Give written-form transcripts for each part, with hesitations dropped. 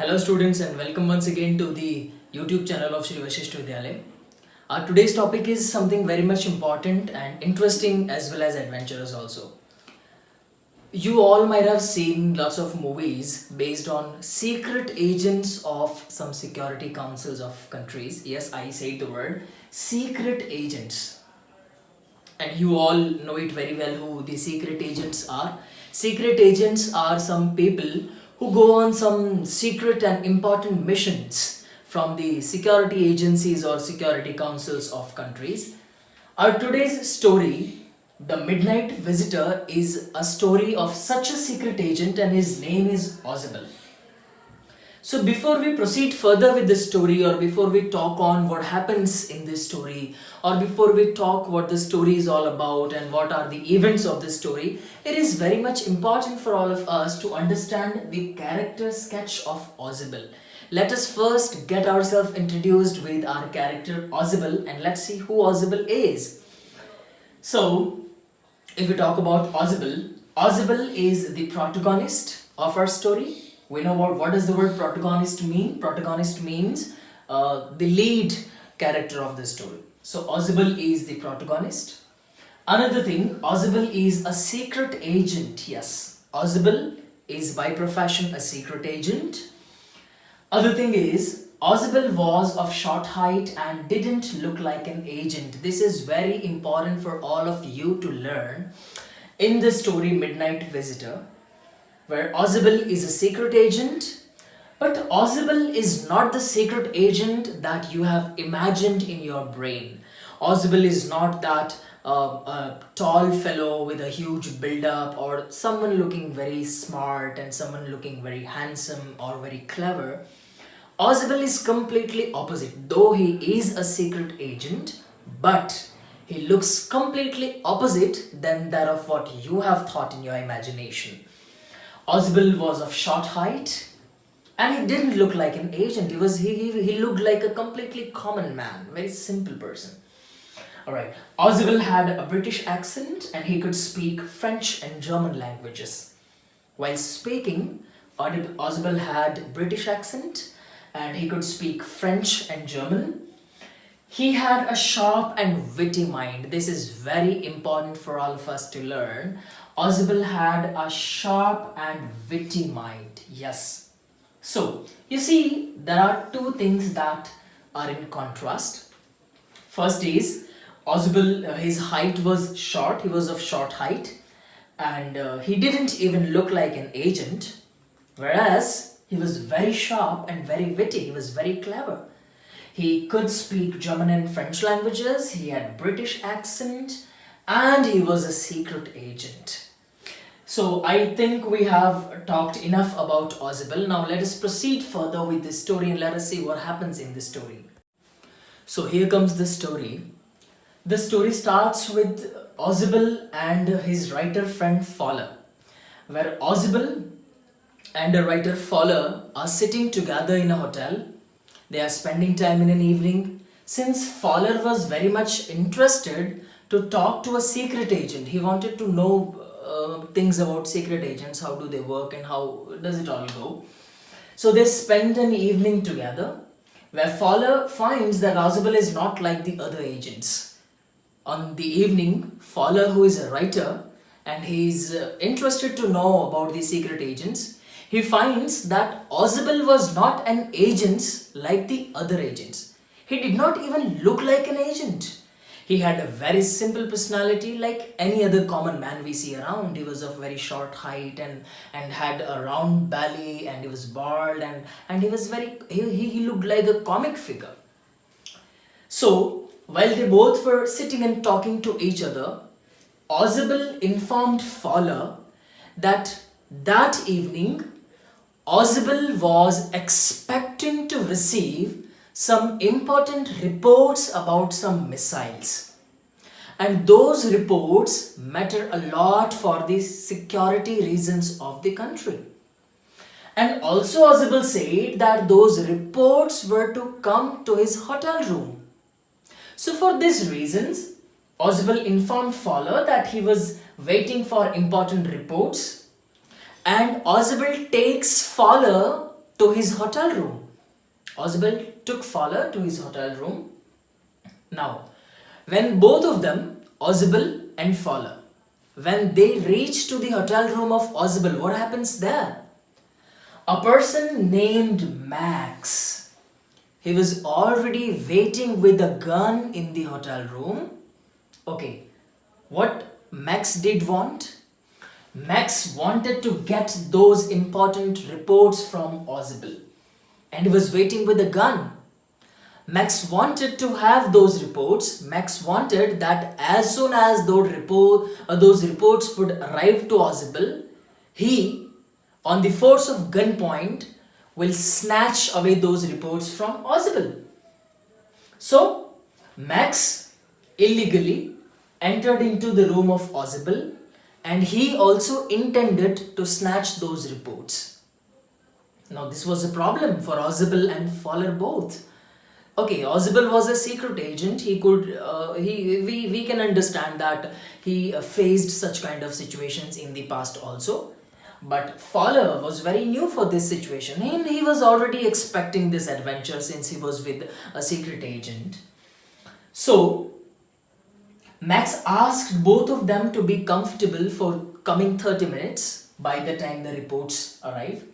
Hello students and welcome once again to the YouTube channel of Shri Vashisht Vidyalaya. Today's topic is something very much important and interesting as well as adventurous also. You all might have seen lots of movies based on secret agents of some security councils of countries. Yes, I say the word secret agents. And you all know it very well who the secret agents are. Secret agents are some people who go on some secret and important missions from the security agencies or security councils of countries. Our today's story, The Midnight Visitor, is a story of such a secret agent, and his name is Ozable. So before we proceed further with this story, or before we talk on what happens in this story, or before we talk what the story is all about and what are the events of this story, it is very much important for all of us to understand the character sketch of Ozable. Let us first get ourselves introduced with our character Ozable, and let's see who Ozable is. So, if we talk about Ozable, Ozable is the protagonist of our story. We know what does the word protagonist mean. Protagonist means the lead character of the story. So Ozable is the protagonist. Another thing, Ozable is a secret agent. Yes, Ozable is by profession a secret agent. Other thing is, Ozable was of short height and didn't look like an agent. This is very important for all of you to learn in the story Midnight Visitor, where Ozable is a secret agent, but Ozable is not the secret agent that you have imagined in your brain. Ozable is not that a tall fellow with a huge build-up, or someone looking very smart and someone looking very handsome or very clever. Ozable is completely opposite. Though he is a secret agent, but he looks completely opposite than that of what you have thought in your imagination. Ozable was of short height and he didn't look like an agent. He looked like a completely common man, very simple person. Alright, Ozable had a British accent and he could speak French and German languages. While speaking, Ozable had British accent and he could speak French and German. He had a sharp and witty mind. This is very important for all of us to learn. Ozable had a sharp and witty mind. Yes. So, you see, there are two things that are in contrast. First is, Ozable, his height was short. He was of short height. And he didn't even look like an agent. Whereas, he was very sharp and very witty. He was very clever. He could speak German and French languages, he had British accent, and he was a secret agent. So I think we have talked enough about Ozable. Now let us proceed further with this story and let us see what happens in this story. So here comes the story. The story starts with Ozable and his writer friend Fowler, where Ozable and a writer Fowler are sitting together in a hotel. They are spending time in an evening. Since Fowler was very much interested to talk to a secret agent, he wanted to know things about secret agents, how do they work and how does it all go. So they spend an evening together where Fowler finds that Ozable is not like the other agents. On the evening, Fowler, who is a writer and he's interested to know about the secret agents, he finds that Ozable was not an agent like the other agents. He did not even look like an agent. He had a very simple personality like any other common man we see around. He was of very short height and had a round belly, and he was bald, and he looked like a comic figure. So while they both were sitting and talking to each other, Ozable informed Fowler that evening Ozable was expecting to receive some important reports about some missiles. And those reports matter a lot for the security reasons of the country. And also Ozable said that those reports were to come to his hotel room. So for these reasons, Ozable informed Fowler that he was waiting for important reports, and Ozable takes Fowler to his hotel room. Oswald took Fowler to his hotel room. Now, when both of them, Oswald and Fowler, when they reach to the hotel room of Oswald, what happens there? A person named Max. He was already waiting with a gun in the hotel room. Okay, what Max did want? Max wanted to get those important reports from Oswald, and he was waiting with a gun. Max wanted to have those reports. Max wanted that as soon as those reports would arrive to Oswald, he, on the force of gunpoint, will snatch away those reports from Oswald. So, Max illegally entered into the room of Oswald, and he also intended to snatch those reports. Now, this was a problem for Oswald and Fowler both. Okay, Oswald was a secret agent. We can understand that he faced such kind of situations in the past also. But Fowler was very new for this situation, and he was already expecting this adventure since he was with a secret agent. So, Max asked both of them to be comfortable for coming 30 minutes by the time the reports arrive.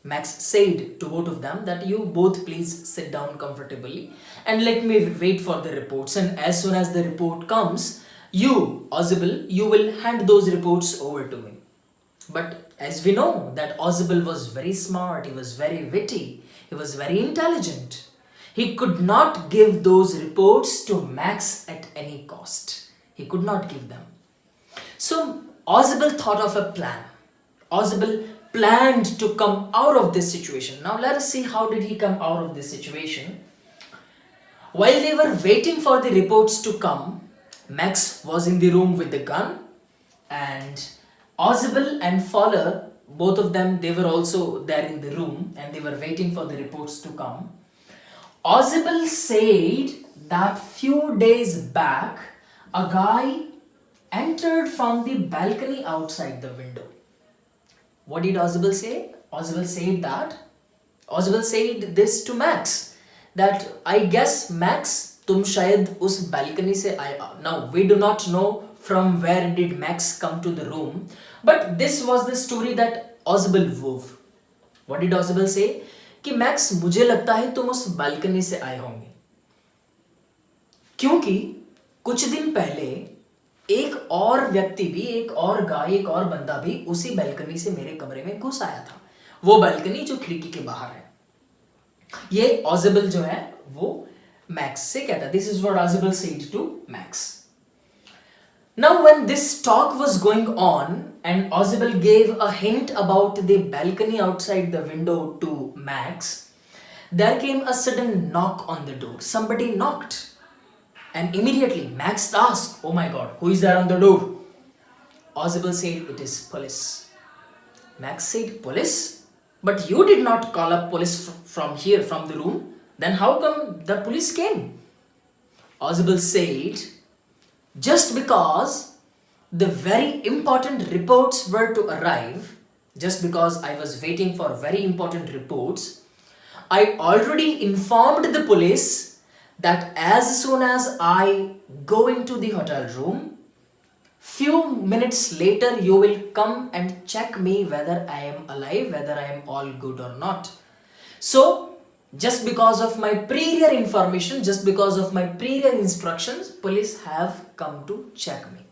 Max said to both of them that you both please sit down comfortably and let me wait for the reports, and as soon as the report comes, you, Oswald, you will hand those reports over to me. But as we know that Oswald was very smart, he was very witty, he was very intelligent. He could not give those reports to Max at any cost. He could not give them. So Oswald thought of a plan. Oswald planned to come out of this situation. Now let us see how did he come out of this situation. While they were waiting for the reports to come, Max was in the room with the gun, and Oswald and Fowler, both of them, they were also there in the room and they were waiting for the reports to come. Oswald said that few days back, a guy entered from the balcony outside the window. What did Oswald say? Oswald said this to Max, that I guess Max, तुम शायद उस balcony से आए. Now we do not know from where did Max come to the room, but this was the story that Oswald wove. What did Oswald say? कि Max, मुझे लगता है तुम उस balcony से आए होंगे, क्योंकि कुछ दिन पहले एक और व्यक्ति भी, एक और गाय, एक और बंदा भी उसी बैल्कनी से मेरे कमरे में घुस आया था. वो बैल्कनी जो खिड़की के बाहर है. ये Oswald जो है वो मैक्स से कहता. This is what Oswald said to Max. Now when this talk was going on and Oswald gave a hint about the balcony outside the window to Max, there came a sudden knock on the door. Somebody knocked. And immediately Max asked, oh my god, who is there on the door? Oswald said, it is police. Max said, police? But you did not call up police from here, from the room. Then how come the police came? Oswald said, just because the very important reports were to arrive, just because I was waiting for very important reports, I already informed the police that as soon as I go into the hotel room, few minutes later you will come and check me whether I am alive, whether I am all good or not. So, just because of my prior information, just because of my prior instructions, police have come to check me.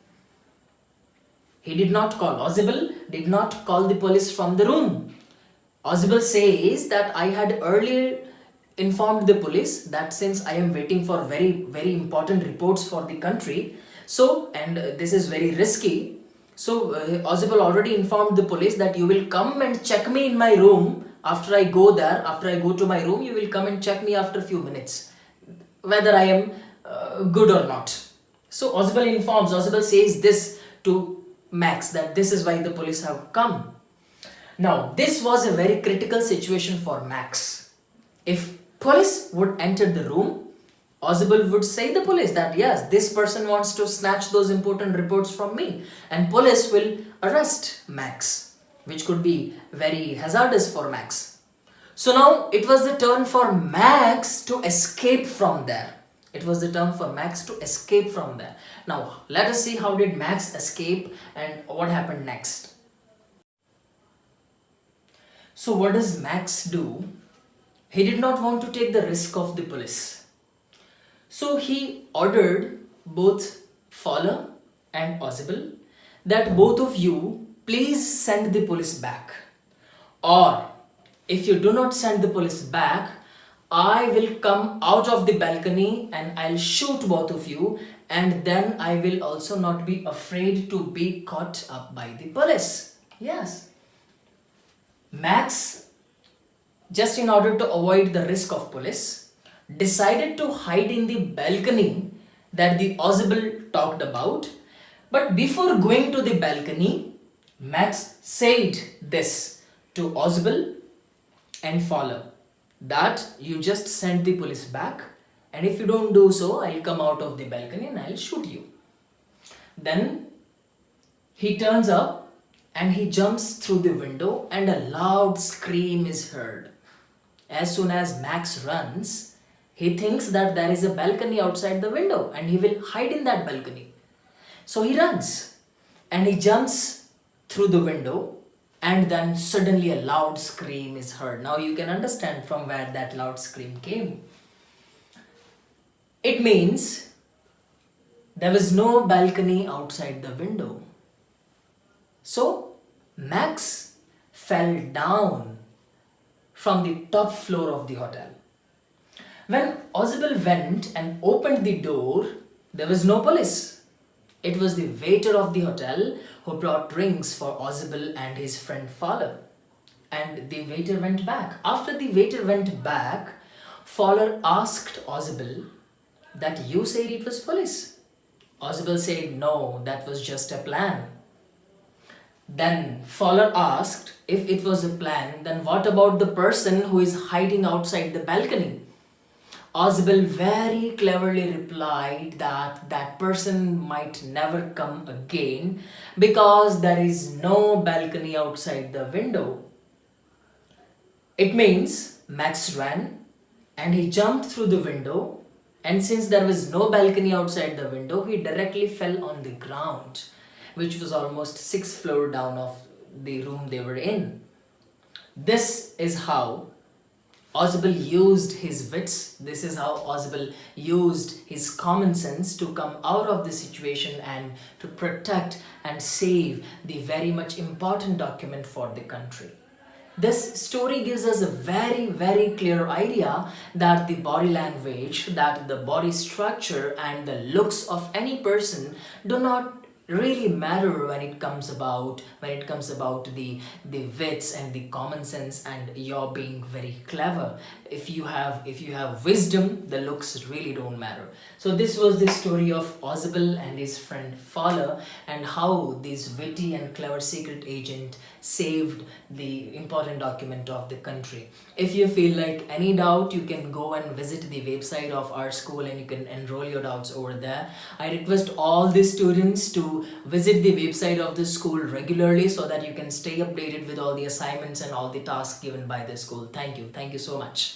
He did not call. Oswald did not call the police from the room. Oswald says that I had earlier informed the police that since I am waiting for very, very important reports for the country, so, and this is very risky, so Oswald already informed the police that you will come and check me in my room after I go there, after I go to my room, you will come and check me after a few minutes, whether I am good or not. So Oswald says this to Max, that this is why the police have come. Now, this was a very critical situation for Max. If police would enter the room, Oswald would say to the police that yes, this person wants to snatch those important reports from me, and police will arrest Max, which could be very hazardous for Max. So now it was the turn for Max to escape from there. It was the turn for Max to escape from there. Now let us see how did Max escape and what happened next. So what does Max do? He did not want to take the risk of the police. So he ordered both Fowler and Ausable that both of you please send the police back. Or if you do not send the police back, I will come out of the balcony and I'll shoot both of you, and then I will also not be afraid to be caught up by the police. Yes. Max, just in order to avoid the risk of police, decided to hide in the balcony that the Ausable talked about. But before going to the balcony, Max said this to Ausable and Fowler, that you just send the police back, and if you don't do so, I'll come out of the balcony and I'll shoot you. Then he turns up and he jumps through the window and a loud scream is heard. As soon as Max runs, he thinks that there is a balcony outside the window and he will hide in that balcony. So he runs and he jumps through the window, and then suddenly a loud scream is heard. Now you can understand from where that loud scream came. It means there was no balcony outside the window. So Max fell down from the top floor of the hotel. When Ausable went and opened the door, there was no police. It was the waiter of the hotel who brought drinks for Ausable and his friend Fowler. And the waiter went back. After the waiter went back, Fowler asked Ausable that you said it was police. Ausable said no, that was just a plan. Then Fowler asked, if it was a plan, then what about the person who is hiding outside the balcony? Ausable very cleverly replied that that person might never come again because there is no balcony outside the window. It means Max ran and he jumped through the window, and since there was no balcony outside the window, he directly fell on the ground, which was almost 6th floor down of the room they were in. This is how Ausable used his wits. This is how Ausable used his common sense to come out of the situation and to protect and save the very much important document for the country. This story gives us a very, very clear idea that the body language, that the body structure and the looks of any person do not really matter when it comes about the wits and the common sense and you're being very clever. If you have wisdom, the looks really don't matter. So this was the story of Ausable and his friend Fowler, and how this witty and clever secret agent saved the important document of the country. If you feel like any doubt, you can go and visit the website of our school and you can enroll your doubts over there. I request all the students to visit the website of the school regularly so that you can stay updated with all the assignments and all the tasks given by the school. Thank you so much.